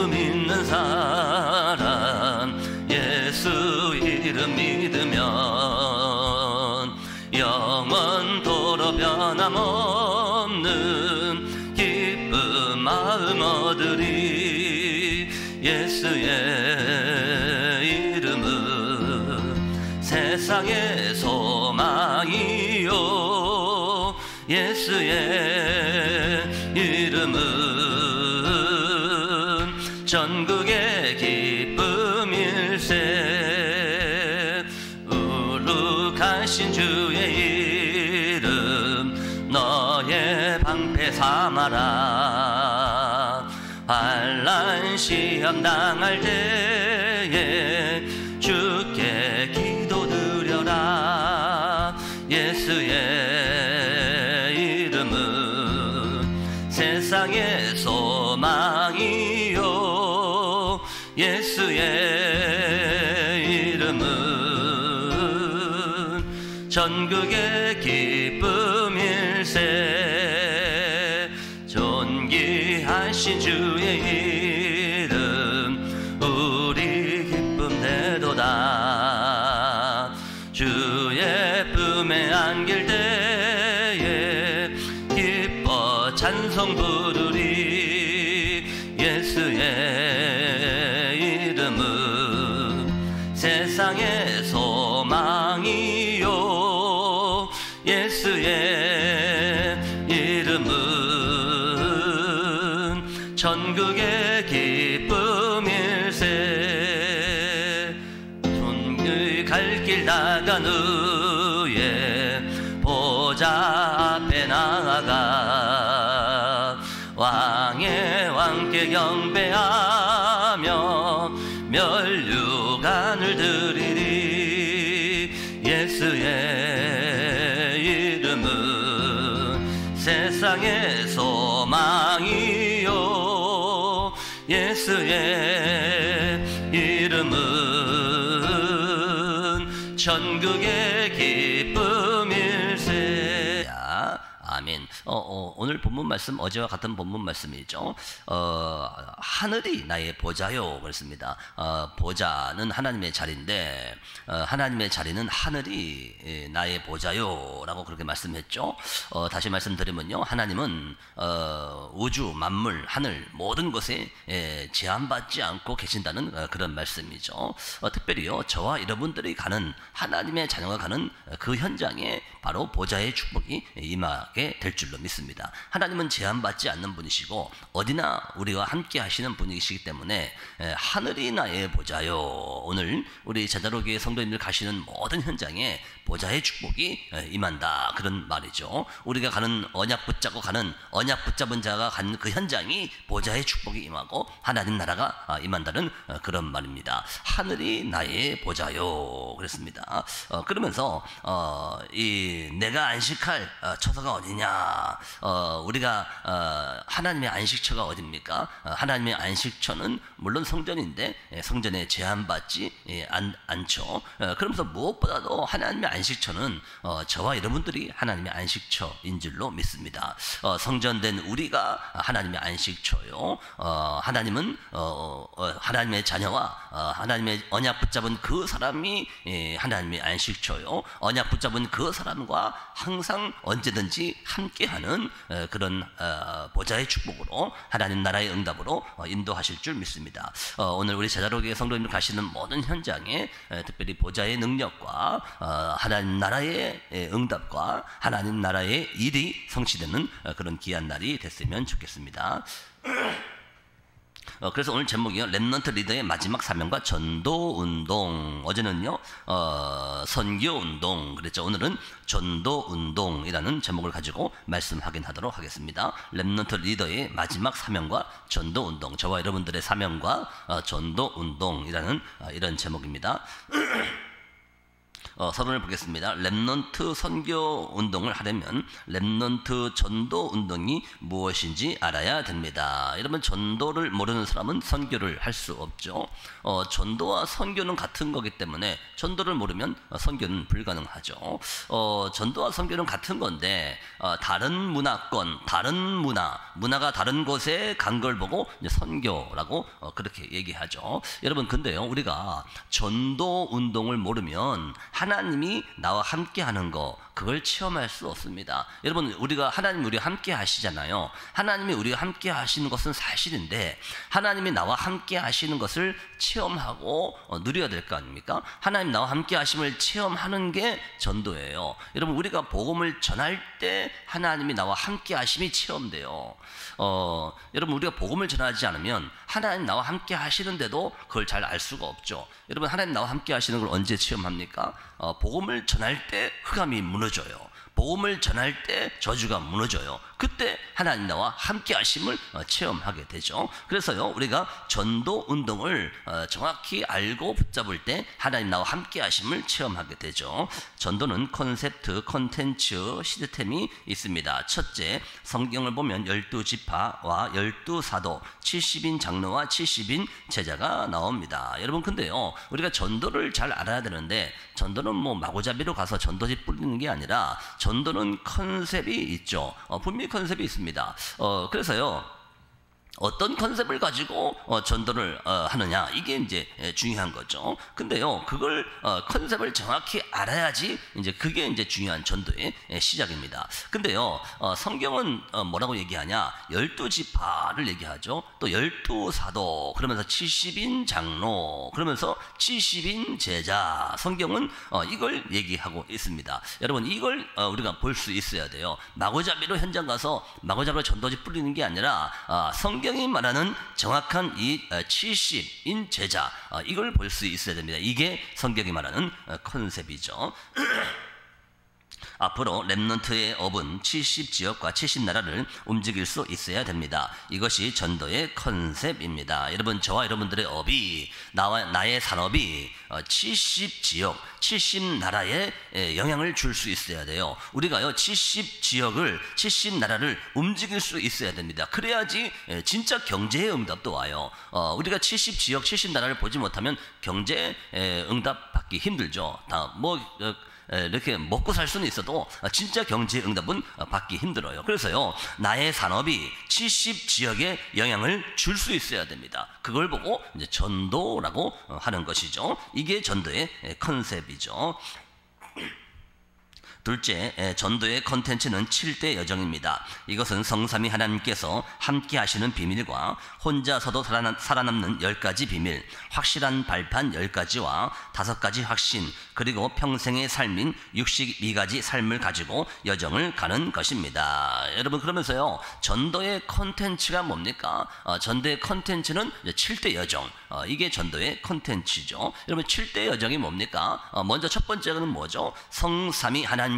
믿는 사람 예수 이름 믿으면 영원토록 변함없는 기쁜 마음 얻으리. 예수의 이름은 세상의 소망이요 예수의 이름은 전국의 기쁨일세. 우룩하신 주의 이름 너의 방패 삼아라. 환난 시험 당할 때에 주께 기도드려라. 예수의 이름은 세상의 소망이요 예수의 이름은 전국의 기쁨일세. 존귀하신 주의 이름 우리 기쁨 되도다. 주의 품에 안길 때에 기뻐 찬송 부르리. 예수의 이름은 세상의 소망이요 예수의 이름은 전국의 기쁨일세. 존귀 갈 길 나간 후에 보좌 앞에 나아가 왕의 왕께 경배하며 멸류관을 드리리. 예수의 이름은 세상의 소망이요 예수의 이름은 전국의 기쁨일세. 아멘. 오늘 본문 말씀 어제와 같은 본문 말씀이죠. 하늘이 나의 보좌요 그랬습니다. 보좌는 하나님의 자리인데 하나님의 자리는 하늘이 나의 보좌요 라고 그렇게 말씀했죠. 다시 말씀드리면요, 하나님은 우주 만물 하늘 모든 것에 제한받지 않고 계신다는 그런 말씀이죠. 특별히요 저와 여러분들이 가는 하나님의 자녀가 가는 그 현장에 바로 보좌의 축복이 임하게 될 줄로 믿습니다. 하나님은 제한받지 않는 분이시고 어디나 우리와 함께 하시는 분이시기 때문에 하늘이 나의 보좌요. 오늘 우리 제자로교회 성도님들 가시는 모든 현장에 보좌의 축복이 임한다 그런 말이죠. 우리가 가는 언약 붙잡고 가는 언약 붙잡은 자가 가는 그 현장이 보좌의 축복이 임하고 하나님 나라가 임한다는 그런 말입니다. 하늘이 나의 보좌요 그랬습니다. 그러면서 이 내가 안식할 처소가 어디냐, 우리가 하나님의 안식처가 어디입니까? 하나님의 안식처는 물론 성전인데 성전에 제한받지 않죠. 그러면서 무엇보다도 하나님의 안식처는 저와 여러분들이 하나님의 안식처인 줄로 믿습니다. 성전된 우리가 하나님의 안식처요. 하나님은 하나님의 자녀와 하나님의 언약 붙잡은 그 사람이 하나님의 안식처요. 언약 붙잡은 그 사람과 항상 언제든지 함께하는 그런 보좌의 축복으로 하나님 나라의 응답으로 인도하실 줄 믿습니다. 오늘 우리 제자로교회 성도님들 가시는 모든 현장에 특별히 보좌의 능력과 하나님 나라의 응답과 하나님 나라의 일이 성취되는 그런 귀한 날이 됐으면 좋겠습니다. 그래서 오늘 제목이요, 렘넌트 리더의 마지막 사명과 전도운동. 어제는요 선교운동 그랬죠. 오늘은 전도운동이라는 제목을 가지고 말씀 확인하도록 하겠습니다. 렘넌트 리더의 마지막 사명과 전도운동, 저와 여러분들의 사명과 전도운동이라는 이런 제목입니다. 서론을 보겠습니다. 렘넌트 선교 운동을 하려면 렘넌트 전도 운동이 무엇인지 알아야 됩니다. 여러분, 전도를 모르는 사람은 선교를 할 수 없죠. 전도와 선교는 같은 거기 때문에 전도를 모르면 선교는 불가능하죠. 전도와 선교는 같은 건데 다른 문화권, 다른 문화가 다른 곳에 간 걸 보고 이제 선교라고 그렇게 얘기하죠. 여러분, 근데요, 우리가 전도 운동을 모르면 하나님이 나와 함께 하는 거, 그걸 체험할 수 없습니다. 여러분, 우리가 하나님이 우리와 함께 하시잖아요. 하나님이 우리와 함께 하시는 것은 사실인데 하나님이 나와 함께 하시는 것을 체험하고 누려야 될 거 아닙니까? 하나님 나와 함께 하심을 체험하는 게 전도예요. 여러분, 우리가 복음을 전할 때 하나님이 나와 함께 하심이 체험돼요. 여러분, 우리가 복음을 전하지 않으면 하나님 나와 함께 하시는데도 그걸 잘 알 수가 없죠. 여러분, 하나님 나와 함께 하시는 걸 언제 체험합니까? 복음을 전할 때 흑암이 무너져요. 복음을 전할 때 저주가 무너져요. 그때 하나님 나와 함께 하심을 체험하게 되죠. 그래서요, 우리가 전도 운동을 정확히 알고 붙잡을 때 하나님 나와 함께 하심을 체험하게 되죠. 전도는 콘셉트, 콘텐츠, 시스템이 있습니다. 첫째, 성경을 보면 12지파와 12사도, 70인 장로와 70인 제자가 나옵니다. 여러분, 근데요, 우리가 전도를 잘 알아야 되는데 전도는 뭐 마구잡이로 가서 전도지 뿌리는 게 아니라 전도는 컨셉이 있죠. 분명히 컨셉이 있습니다. 그래서요, 어떤 컨셉을 가지고 전도를 하느냐, 이게 이제 중요한 거죠. 근데요, 그걸 컨셉을 정확히 알아야지 이제 그게 이제 중요한 전도의 시작입니다. 근데요, 성경은 뭐라고 얘기하냐? 12지파를 얘기하죠. 또 12사도, 그러면서 70인 장로, 그러면서 70인 제자. 성경은 이걸 얘기하고 있습니다. 여러분, 이걸 우리가 볼 수 있어야 돼요. 마구잡이로 현장 가서 마구잡이로 전도지 뿌리는 게 아니라 성경이 말하는 정확한 이 70인 제자, 이걸 볼 수 있어야 됩니다. 이게 성경이 말하는 컨셉이죠. 앞으로 렘넌트의 업은 70지역과 70나라를 움직일 수 있어야 됩니다. 이것이 전도의 컨셉입니다. 여러분, 저와 여러분들의 업이, 나의 산업이 70지역, 70나라에 영향을 줄 수 있어야 돼요. 우리가요, 70지역을, 70나라를 움직일 수 있어야 됩니다. 그래야지 진짜 경제의 응답도 와요. 우리가 70지역, 70나라를 보지 못하면 경제 응답 받기 힘들죠. 이렇게 먹고 살 수는 있어도 진짜 경제 응답은 받기 힘들어요. 그래서요, 나의 산업이 70지역에 영향을 줄 수 있어야 됩니다. 그걸 보고 이제 전도라고 하는 것이죠. 이게 전도의 컨셉이죠. 둘째, 전도의 컨텐츠는 7대 여정입니다. 이것은 성삼위 하나님께서 함께 하시는 비밀과 혼자서도 살아남는 10가지 비밀, 확실한 발판 10가지와 5가지 확신, 그리고 평생의 삶인 62가지 삶을 가지고 여정을 가는 것입니다. 여러분, 그러면서요, 전도의 컨텐츠가 뭡니까? 전도의 컨텐츠는 7대 여정, 이게 전도의 컨텐츠죠. 여러분, 7대 여정이 뭡니까? 먼저 첫 번째는 뭐죠? 성삼위 하나님께서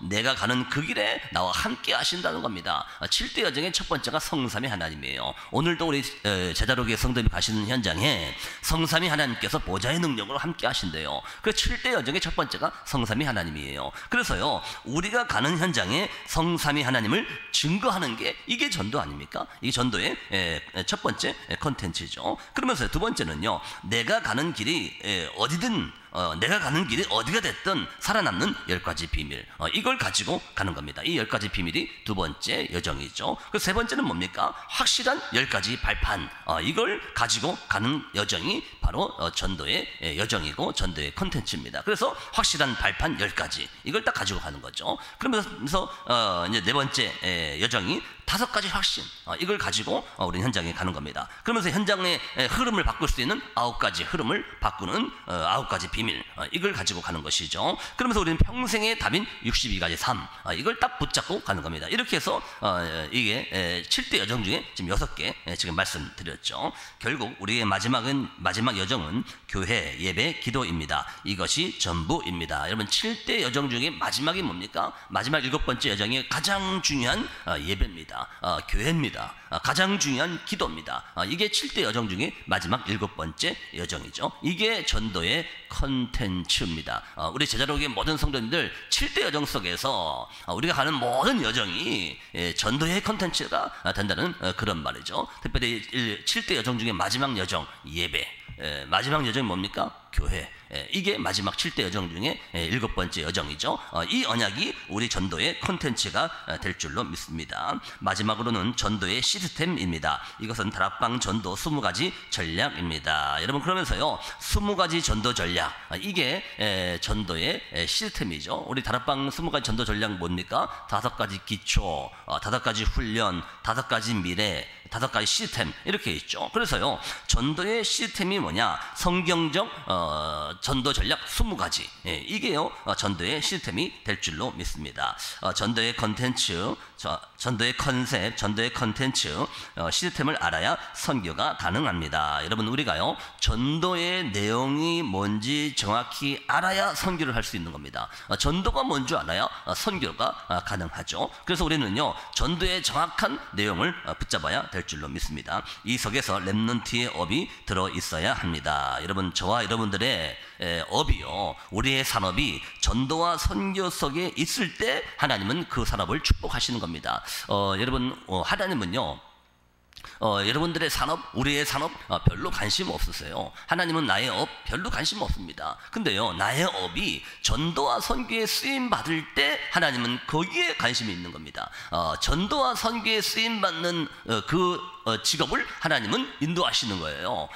내가 가는 그 길에 나와 함께 하신다는 겁니다. 7대 여정의 첫 번째가 성삼위 하나님이에요. 오늘도 우리 제자로교회 성도님이 가시는 현장에 성삼위 하나님께서 보좌의 능력으로 함께 하신대요. 그래서 7대 여정의 첫 번째가 성삼위 하나님이에요. 그래서요, 우리가 가는 현장에 성삼위 하나님을 증거하는 게 이게 전도 아닙니까? 이게 전도의 첫 번째 컨텐츠죠. 그러면서 두 번째는요, 내가 가는 길이 어디든 내가 가는 길이 어디가 됐든 살아남는 10가지 비밀, 이걸 가지고 가는 겁니다. 이 10가지 비밀이 두 번째 여정이죠. 그 세 번째는 뭡니까? 확실한 10가지 발판, 이걸 가지고 가는 여정이 바로 전도의 여정이고 전도의 컨텐츠입니다. 그래서 확실한 발판 10가지, 이걸 딱 가지고 가는 거죠. 그러면서 이제 네 번째 여정이 5가지 확신, 이걸 가지고 우리는 현장에 가는 겁니다. 그러면서 현장의 흐름을 바꿀 수 있는 9가지 흐름을 바꾸는 9가지 비밀, 이걸 가지고 가는 것이죠. 그러면서 우리는 평생의 답인 62가지 삶, 이걸 딱 붙잡고 가는 겁니다. 이렇게 해서 이게 7대 여정 중에 지금 6개 지금 말씀드렸죠. 결국 우리의 마지막 여정은 교회, 예배, 기도입니다. 이것이 전부입니다. 여러분, 7대 여정 중에 마지막이 뭡니까? 마지막 7번째 여정이 가장 중요한 예배입니다. 뭡니까? 교회입니다. 가장 중요한 기도입니다. 이게 7대 여정 중에 마지막 7번째 여정이죠. 이게 전도의 컨텐츠입니다. 우리 제자록의 모든 성도님들 7대 여정 속에서 우리가 가는 모든 여정이 전도의 컨텐츠가 된다는 그런 말이죠. 특별히 7대 여정 중에 마지막 여정, 예배. 마지막 여정이 뭡니까? 교회. 이게 마지막 7대 여정 중에 7번째 여정이죠. 이 언약이 우리 전도의 콘텐츠가 될 줄로 믿습니다. 마지막으로는 전도의 시스템입니다. 이것은 다락방 전도 20가지 전략입니다. 여러분, 그러면서요 20가지 전도 전략, 이게 전도의 시스템이죠. 우리 다락방 20가지 전도 전략 뭡니까? 5가지 기초, 5가지 훈련, 5가지 미래, 5가지 시스템, 이렇게 있죠. 그래서요 전도의 시스템이 뭐냐? 성경적 전도 전략 20가지. 이게요 전도의 시스템이 될 줄로 믿습니다. 전도의 컨텐츠, 전도의 컨셉, 전도의 컨텐츠 시스템을 알아야 선교가 가능합니다. 여러분, 우리가요 전도의 내용이 뭔지 정확히 알아야 선교를 할 수 있는 겁니다. 전도가 뭔지 알아야 선교가 가능하죠. 그래서 우리는요 전도의 정확한 내용을 붙잡아야 될 줄로 믿습니다. 이 속에서 렘넌트의 업이 들어 있어야 합니다. 여러분, 저와 여러분들의 업이요, 우리의 산업이 전도와 선교 속에 있을 때 하나님은 그 산업을 축복하시는 겁니다. 여러분, 하나님은요 여러분들의 산업, 우리의 산업 별로 관심 없으세요. 하나님은 나의 업 별로 관심 없습니다. 근데요 나의 업이 전도와 선교에 쓰임 받을 때 하나님은 거기에 관심이 있는 겁니다. 전도와 선교에 쓰임 받는 그 직업을 하나님은 인도하시는 거예요.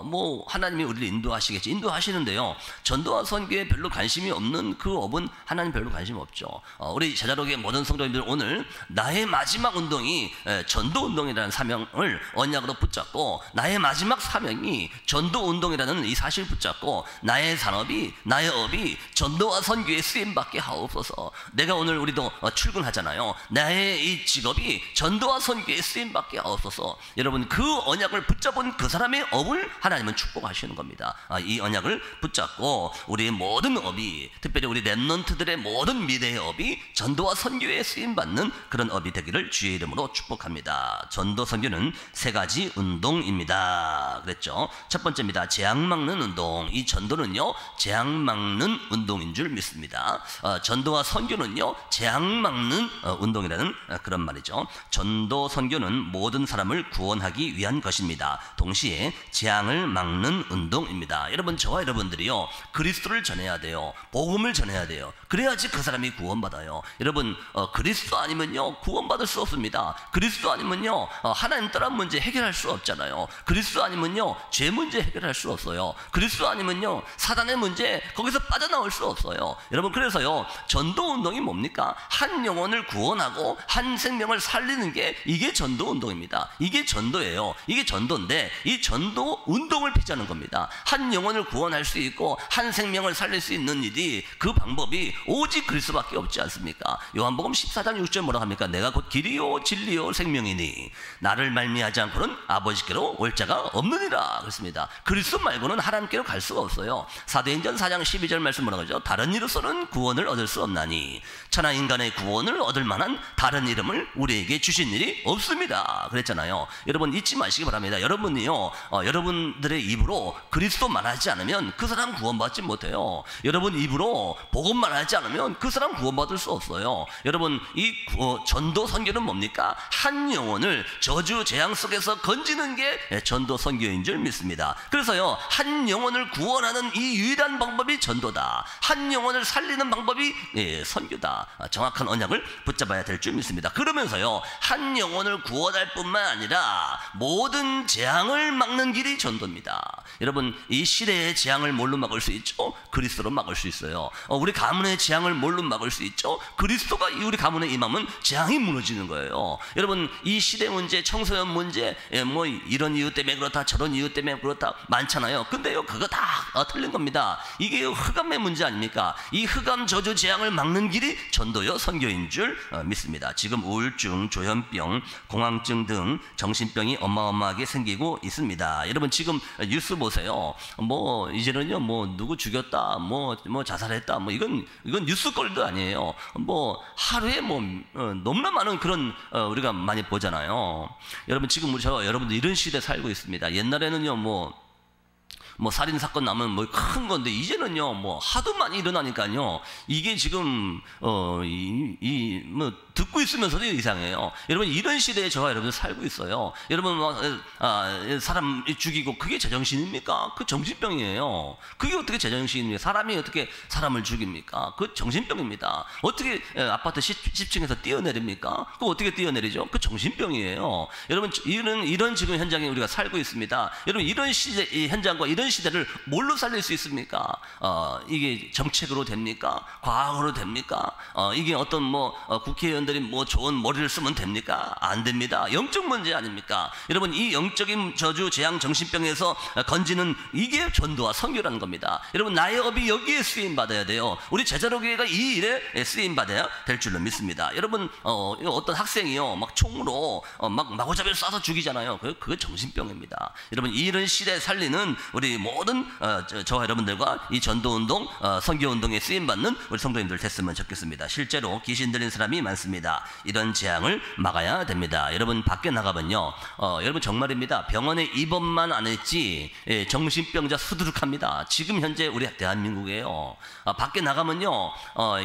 뭐 하나님이 우리를 인도하시겠지, 인도하시는데요 전도와 선교에 별로 관심이 없는 그 업은 하나님 별로 관심 없죠. 우리 제자록의 모든 성도님들, 오늘 나의 마지막 운동이 전도 운동이라는 사명을 언약으로 붙잡고, 나의 마지막 사명이 전도 운동이라는 이 사실 붙잡고, 나의 산업이, 나의 업이 전도와 선교에 쓰임받게 하옵소서. 내가 오늘 우리도 출근하잖아요. 나의 이 직업이 전도와 선교에 쓰임받게 하옵소서. 여러분, 그 언약을 붙잡은 그 사람의 업을 하나님은 축복하시는 겁니다. 이 언약을 붙잡고 우리의 모든 업이, 특별히 우리 렘넌트들의 모든 미래의 업이 전도와 선교에 쓰임받는 그런 업이 되기를 주의 이름으로 축복합니다. 전도 선교는 3가지 운동입니다. 그랬죠. 첫 번째입니다. 재앙 막는 운동. 이 전도는요 재앙 막는 운동인 줄 믿습니다. 전도와 선교는요 재앙 막는 운동이라는 그런 말이죠. 전도 선교는 모든 사람을 구원하기 위한 것입니다. 동시에 재앙을 막는 운동입니다. 여러분, 저와 여러분들이요 그리스도를 전해야 돼요. 복음을 전해야 돼요. 그래야지 그 사람이 구원받아요. 여러분, 그리스도 아니면요 구원받을 수 없습니다. 그리스도 아니면요 하나님 떠난 문제 해결할 수 없잖아요. 그리스도 아니면요 죄 문제 해결할 수 없어요. 그리스도 아니면요 사단의 문제, 거기서 빠져나올 수 없어요. 여러분, 그래서요 전도 운동이 뭡니까? 한 영혼을 구원하고 한 생명을 살리는 게, 이게 전도 운동입니다. 이게 전도예요. 이게 전도인데, 이 전도 운동을 피자는 겁니다. 한 영혼을 구원할 수 있고 한 생명을 살릴 수 있는 일이, 그 방법이 오직 그리스도밖에 없지 않습니까? 요한복음 14장 6절 뭐라고 합니까? 내가 곧 길이요 진리요 생명이니 나를 말미하지 않고는 아버지께로 올 자가 없느니라 그랬습니다. 그리스도 말고는 하나님께로 갈 수가 없어요. 사도행전 4장 12절 말씀 뭐라고 하죠? 다른 이로서는 구원을 얻을 수 없나니 천하 인간의 구원을 얻을 만한 다른 이름을 우리에게 주신 일이 없습니다 그랬잖아요. 여러분, 잊지 마시기 바랍니다. 여러분이요 여러분들의 입으로 그리스도 말하지 않으면 그 사람 구원받지 못해요. 여러분 입으로 복음만 하지 않으면 그 사람 구원받을 수 없어요. 여러분, 이 전도 선교는 뭡니까? 한 영혼을 저주 재앙 속에서 건지는 게 전도 선교인 줄 믿습니다. 그래서요 한 영혼을 구원하는 이 유일한 방법이 전도다. 한 영혼을 살리는 방법이 선교다. 정확한 언약을 붙잡아야 될 줄 믿습니다. 그러면서요 한 영혼을 구원할 뿐만 아니라 모든 재앙을 막는 길이 전도입니다. 여러분, 이 시대의 재앙을 뭘로 막을 수 있죠? 그리스도로 막을 수 있어요. 우리 가문의 재앙을 뭘로 막을 수 있죠? 그리스도가 우리 가문에 임하면 재앙이 무너지는 거예요. 여러분, 이 시대 문제, 청소년 문제, 뭐 이런 이유 때문에 그렇다, 저런 이유 때문에 그렇다 많잖아요. 근데요 그거 다 틀린 겁니다. 이게 흑암의 문제 아닙니까? 이 흑암 저주 재앙을 막는 길이 전도요 선교인 줄 믿습니다. 지금 우울증, 조현병, 공황증 등 정신병이 어마어마하게 생기고 있습니다. 여러분 지금 뉴스 보세요. 뭐 이제는요 뭐 누구 죽였다, 뭐 자살했다, 뭐 이건 뉴스거리도 아니에요. 뭐 하루에 뭐 너무나 많은 그런 우리가 많이 보잖아요. 여러분 지금 여러분들 이런 시대에 살고 있습니다. 옛날에는요 뭐 살인 사건 나면 뭐 큰 건데 이제는요 뭐 하도 많이 일어나니까요 이게 지금 뭐 듣고 있으면서도 이상해요. 여러분 이런 시대에 저와 여러분 살고 있어요. 여러분 사람 죽이고 그게 제정신입니까? 그 정신병이에요. 그게 어떻게 제정신입니까? 사람이 어떻게 사람을 죽입니까? 그 정신병입니다. 어떻게 아파트 10층에서 뛰어내립니까? 그거 어떻게 뛰어내리죠? 그 정신병이에요. 여러분 이런 지금 현장에 우리가 살고 있습니다. 여러분 이런 시대 이 현장과 이런 시대를 뭘로 살릴 수 있습니까? 이게 정책으로 됩니까? 과학으로 됩니까? 이게 어떤 국회의원들이 좋은 머리를 쓰면 됩니까? 안 됩니다. 영적 문제 아닙니까? 여러분 이 영적인 저주 재앙 정신병에서 건지는 이게 전도와 선교라는 겁니다. 여러분 나의 업이 여기에 쓰임 받아야 돼요. 우리 제자로 교회가 이 일에 쓰임 받아야 될 줄로 믿습니다. 여러분 어떤 학생이요 막 총으로 막 마구잡이를 쏴서 죽이잖아요. 그거 정신병입니다. 여러분 이런 시대에 살리는 우리 모든 저와 여러분들과 이 전도운동 선교운동에 쓰임받는 우리 성도님들 됐으면 좋겠습니다. 실제로 귀신 들린 사람이 많습니다. 이런 재앙을 막아야 됩니다. 여러분 밖에 나가면요 여러분 정말입니다. 병원에 입원만 안 했지 정신병자 수두룩합니다. 지금 현재 우리 대한민국에요 밖에 나가면요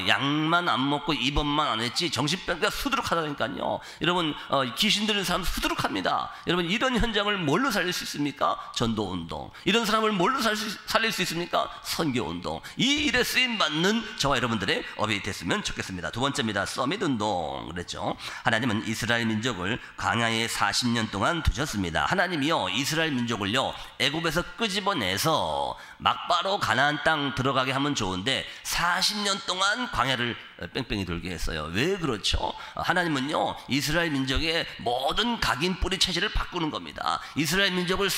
약만 안 먹고 입원만 안 했지 정신병자 수두룩하다니까요. 여러분 귀신 들린 사람 수두룩합니다. 여러분 이런 현장을 뭘로 살릴 수 있습니까? 전도운동. 이런 사람을 뭘로 살릴 수 있습니까? 선교운동. 이 일에 쓰임받는 저와 여러분들의 업이 됐으면 좋겠습니다. 두 번째입니다. 서밋운동 그랬죠. 하나님은 이스라엘 민족을 광야에 40년 동안 두셨습니다. 하나님이요 이스라엘 민족을요 애굽에서 끄집어내서 막바로 가나안 땅 들어가게 하면 좋은데 40년 동안 광야를 뺑뺑이 돌게 했어요. 왜 그렇죠? 하나님은요 이스라엘 민족의 모든 각인 뿌리 체질을 바꾸는 겁니다. 이스라엘 민족을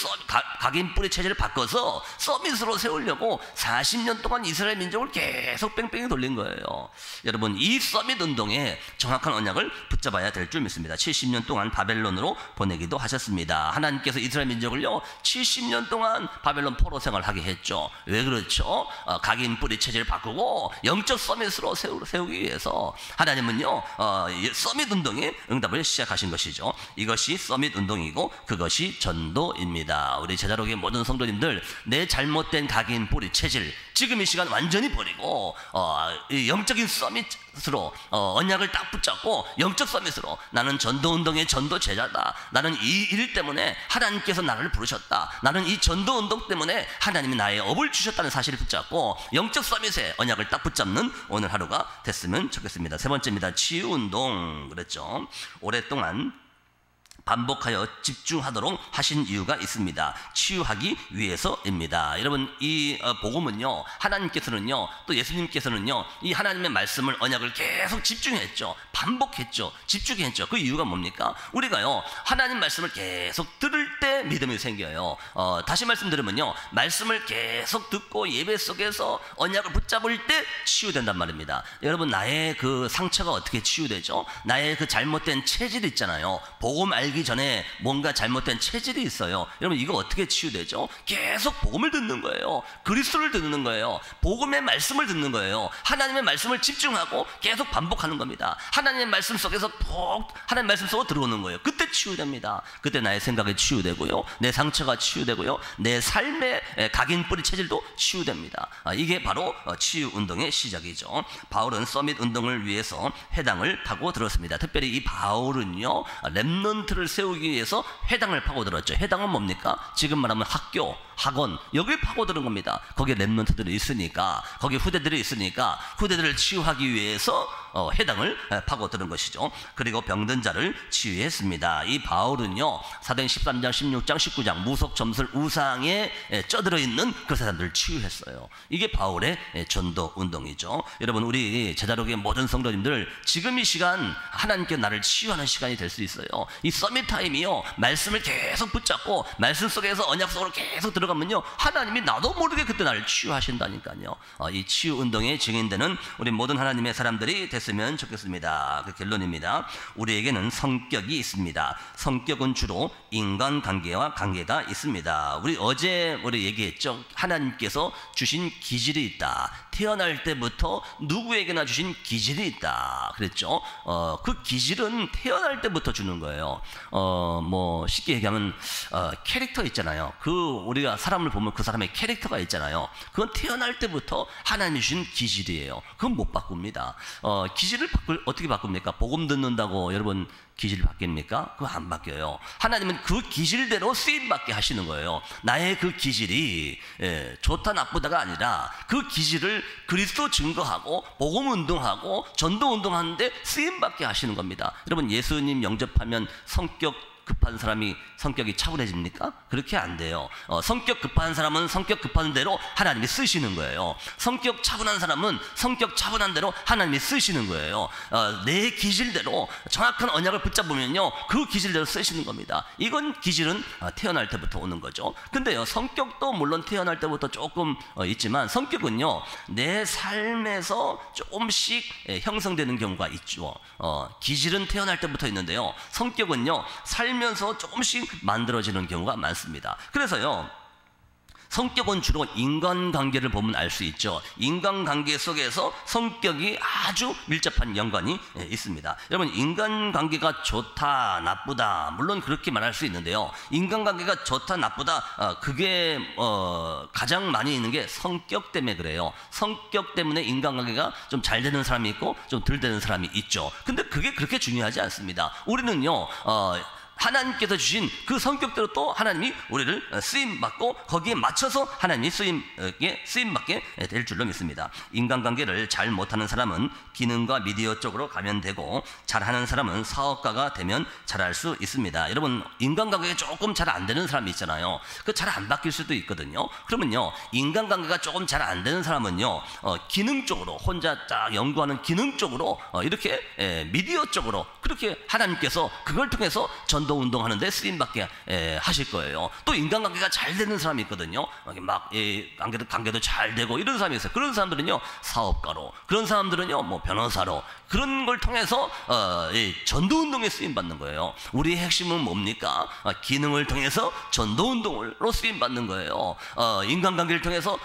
각인 뿌리 체질을 바꿔서 서밋으로 세우려고 40년 동안 이스라엘 민족을 계속 뺑뺑이 돌린 거예요. 여러분 이 서밋 운동에 정확한 언약을 붙잡아야 될 줄 믿습니다. 70년 동안 바벨론으로 보내기도 하셨습니다. 하나님께서 이스라엘 민족을요 70년 동안 바벨론 포로 생활하게 했죠. 왜 그렇죠? 각인 뿌리 체질을 바꾸고 영적 서밋으로 세우기 위해서 하나님은요 서밋 운동에 응답을 시작하신 것이죠. 이것이 서밋 운동이고 그것이 전도입니다. 우리 제자록의 모든 성도님들 내 잘못된 각인 뿌리 체질 지금 이 시간 완전히 버리고 영적인 서밋으로 언약을 딱 붙잡고 영적 서밋으로 나는 전도운동의 전도 제자다. 나는 이 일 때문에 하나님께서 나를 부르셨다. 나는 이 전도운동 때문에 하나님이 나의 업을 주셨다는 사실을 붙잡고 영적 서밋에 언약을 딱 붙잡는 오늘 하루가 됐으면 좋겠습니다. 세 번째입니다. 치유운동 그랬죠. 오랫동안 반복하여 집중하도록 하신 이유가 있습니다. 치유하기 위해서입니다. 여러분 이 복음은요 하나님께서는요 또 예수님께서는요 이 하나님의 말씀을 언약을 계속 집중했죠. 반복했죠. 집중했죠. 그 이유가 뭡니까? 우리가요 하나님 말씀을 계속 들을 때 믿음이 생겨요. 다시 말씀드리면요 말씀을 계속 듣고 예배 속에서 언약을 붙잡을 때 치유된단 말입니다. 여러분 나의 그 상처가 어떻게 치유되죠? 나의 그 잘못된 체질 있잖아요. 복음 알기 전에 뭔가 잘못된 체질이 있어요. 여러분 이거 어떻게 치유되죠? 계속 복음을 듣는 거예요. 그리스도를 듣는 거예요. 복음의 말씀을 듣는 거예요. 하나님의 말씀을 집중하고 계속 반복하는 겁니다. 하나님의 말씀 속에서 하나님의 말씀 속으로 들어오는 거예요. 그때 치유됩니다. 그때 나의 생각이 치유되고요. 내 상처가 치유되고요. 내 삶의 각인 뿌리 체질도 치유됩니다. 이게 바로 치유 운동의 시작이죠. 바울은 서밋 운동을 위해서 회당을 파고 들었습니다. 특별히 이 바울은요 렘넌트를 세우기 위해서 회당을 파고들었죠. 회당은 뭡니까? 지금 말하면 학교, 학원 여기를 파고드는 겁니다. 거기에 렘넌트들이 있으니까 거기 후대들이 있으니까 후대들을 치유하기 위해서 회당을 파고드는 것이죠. 그리고 병든 자를 치유했습니다. 이 바울은요 사도행 13장 16장 19장 무속 점술 우상에 쪄들어 있는 그 사람들을 치유했어요. 이게 바울의 전도 운동이죠. 여러분 우리 제자록의 모든 성도님들 지금 이 시간 하나님께 나를 치유하는 시간이 될 수 있어요. 이 서밋 타임이요 말씀을 계속 붙잡고 말씀 속에서 언약 속으로 계속 들어가면요 하나님이 나도 모르게 그때 나를 치유하신다니까요. 이 치유 운동에 증인되는 우리 모든 하나님의 사람들이 됐으면 좋겠습니다. 그 결론입니다. 우리에게는 성격이 있습니다. 성격은 주로 인간관계와 관계가 있습니다. 우리 어제 얘기했죠. 하나님께서 주신 기질이 있다. 태어날 때부터 누구에게나 주신 기질이 있다 그랬죠. 그 기질은 태어날 때부터 주는 거예요. 뭐 쉽게 얘기하면 캐릭터 있잖아요. 우리가 사람을 보면 그 사람의 캐릭터가 있잖아요. 그건 태어날 때부터 하나님이 주신 기질이에요. 그건 못 바꿉니다. 기질을 어떻게 바꿉니까? 복음 듣는다고 여러분 기질이 바뀝니까? 그거 안 바뀌어요. 하나님은 그 기질대로 쓰임받게 하시는 거예요. 나의 그 기질이 좋다 나쁘다가 아니라 그 기질을 그리스도 증거하고 복음 운동하고 전도 운동하는데 쓰임받게 하시는 겁니다. 여러분 예수님 영접하면 성격 급한 사람이 성격이 차분해집니까? 그렇게 안 돼요. 성격 급한 사람은 성격 급한 대로 하나님이 쓰시는 거예요. 성격 차분한 사람은 성격 차분한 대로 하나님이 쓰시는 거예요. 내 기질대로 정확한 언약을 붙잡으면요 그 기질대로 쓰시는 겁니다. 이건 기질은 태어날 때부터 오는 거죠. 근데요 성격도 물론 태어날 때부터 조금 있지만 성격은요 내 삶에서 조금씩 형성되는 경우가 있죠. 기질은 태어날 때부터 있는데요 성격은요 살면서 조금씩 만들어지는 경우가 많습니다. 그래서요 성격은 주로 인간관계를 보면 알 수 있죠. 인간관계 속에서 성격이 아주 밀접한 연관이 있습니다. 여러분 인간관계가 좋다 나쁘다 물론 그렇게 말할 수 있는데요 인간관계가 좋다 나쁘다 그게 가장 많이 있는 게 성격 때문에 그래요. 성격 때문에 인간관계가 좀 잘 되는 사람이 있고 좀 덜 되는 사람이 있죠. 근데 그게 그렇게 중요하지 않습니다. 우리는요 하나님께서 주신 그 성격대로 또 하나님이 우리를 쓰임받고 거기에 맞춰서 하나님이 쓰임받게 될 줄로 믿습니다. 인간관계를 잘 못하는 사람은 기능과 미디어 쪽으로 가면 되고 잘하는 사람은 사업가가 되면 잘할 수 있습니다. 여러분 인간관계가 조금 잘 안 되는 사람이 있잖아요. 그 잘 안 바뀔 수도 있거든요. 그러면요 인간관계가 조금 잘 안 되는 사람은요 기능 쪽으로 혼자 딱 연구하는 기능 쪽으로 이렇게 미디어 쪽으로 그렇게 하나님께서 그걸 통해서 전도 운동하는데 쓰임받게 하실 거예요. 또 인간관계가 잘 되는 사람이 있거든요. 막 관계도 잘 되고 이런 사람이 있어요. 그런 사람들은요 사업가로, 그런 사람들은요 뭐 변호사로 그런 걸 통해서 전도 운동에 쓰임 받는 거예요. 우리의 핵심은 뭡니까? 기능을 통해서 전도 운동으로 쓰임 받는 거예요. 인간관계를 통해서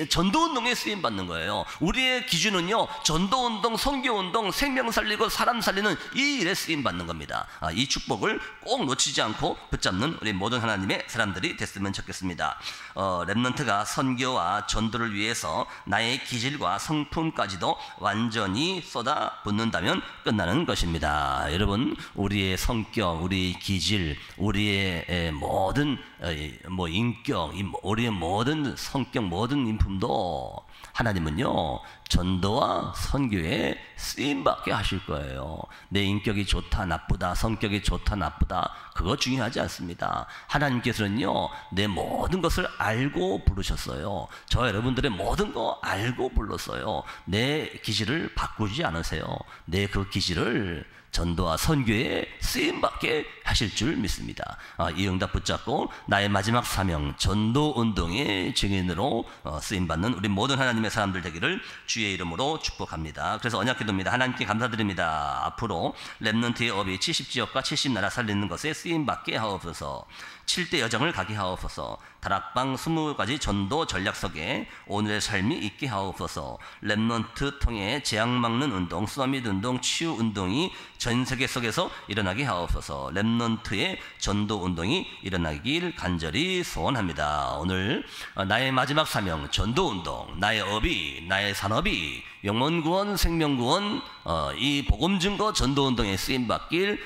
전도 운동에 쓰임 받는 거예요. 우리의 기준은요 전도 운동, 선교 운동, 생명 살리고 사람 살리는 이 일에 쓰임 받는 겁니다. 이 축복을 꼭 놓치지 않고 붙잡는 우리 모든 하나님의 사람들이 됐으면 좋겠습니다. 렘넌트가 선교와 전도를 위해서 나의 기질과 성품까지도 완전히 쏟아붓는다면 끝나는 것입니다. 여러분 우리의 성격, 우리의 기질, 우리의 모든 인격, 우리의 모든 성격, 모든 인품도 하나님은요 전도와 선교에 쓰임받게 하실 거예요. 내 인격이 좋다 나쁘다, 성격이 좋다 나쁘다 그거 중요하지 않습니다. 하나님께서는요 내 모든 것을 알고 부르셨어요. 저 여러분들의 모든 거 알고 불렀어요. 내 기질을 바꾸지 않으세요. 내 그 기질을 전도와 선교에 쓰임받게 하실 줄 믿습니다. 이 응답 붙잡고 나의 마지막 사명 전도 운동의 증인으로 쓰임받는 우리 모든 하나님의 사람들 되기를 주의 이름으로 축복합니다. 그래서 언약기도입니다. 하나님께 감사드립니다. 앞으로 렘넌트의 업이 70지역과 70나라 살리는 것에 쓰임받게 하옵소서. 7대 여정을 가게 하옵소서. 다락방 20가지 전도 전략석에 오늘의 삶이 있게 하옵소서. 렘넌트 통해 재앙 막는 운동, 쓰나밋 운동, 치유 운동이 전 세계 속에서 일어나게 하옵소서. 렘넌트의 전도 운동이 일어나길 간절히 소원합니다. 오늘 나의 마지막 사명 전도 운동, 나의 업이, 나의 산업이 영혼 구원, 생명 구원, 이 복음 증거 전도 운동에 쓰임 받길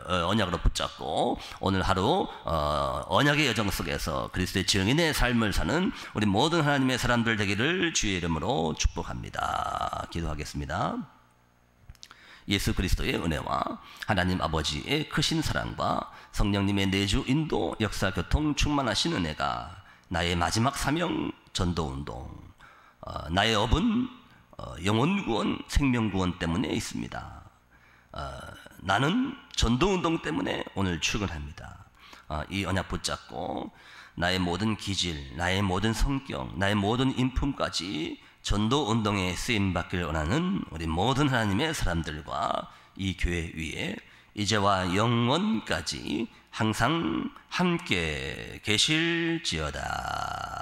언약으로 붙잡고 오늘 하루 언약의 여정 속에서 그리스도의 증인의 삶을 사는 우리 모든 하나님의 사람들 되기를 주의 이름으로 축복합니다. 기도하겠습니다. 예수 그리스도의 은혜와 하나님 아버지의 크신 사랑과 성령님의 내주 인도 역사 교통 충만하신 은혜가 나의 마지막 사명 전도 운동, 나의 업은 영혼 구원, 생명 구원 때문에 있습니다. 나는 전도 운동 때문에 오늘 출근합니다. 이 언약 붙잡고 나의 모든 기질, 나의 모든 성격, 나의 모든 인품까지 전도 운동에 쓰임 받기를 원하는 우리 모든 하나님의 사람들과 이 교회 위에 이제와 영원까지 항상 함께 계실지어다.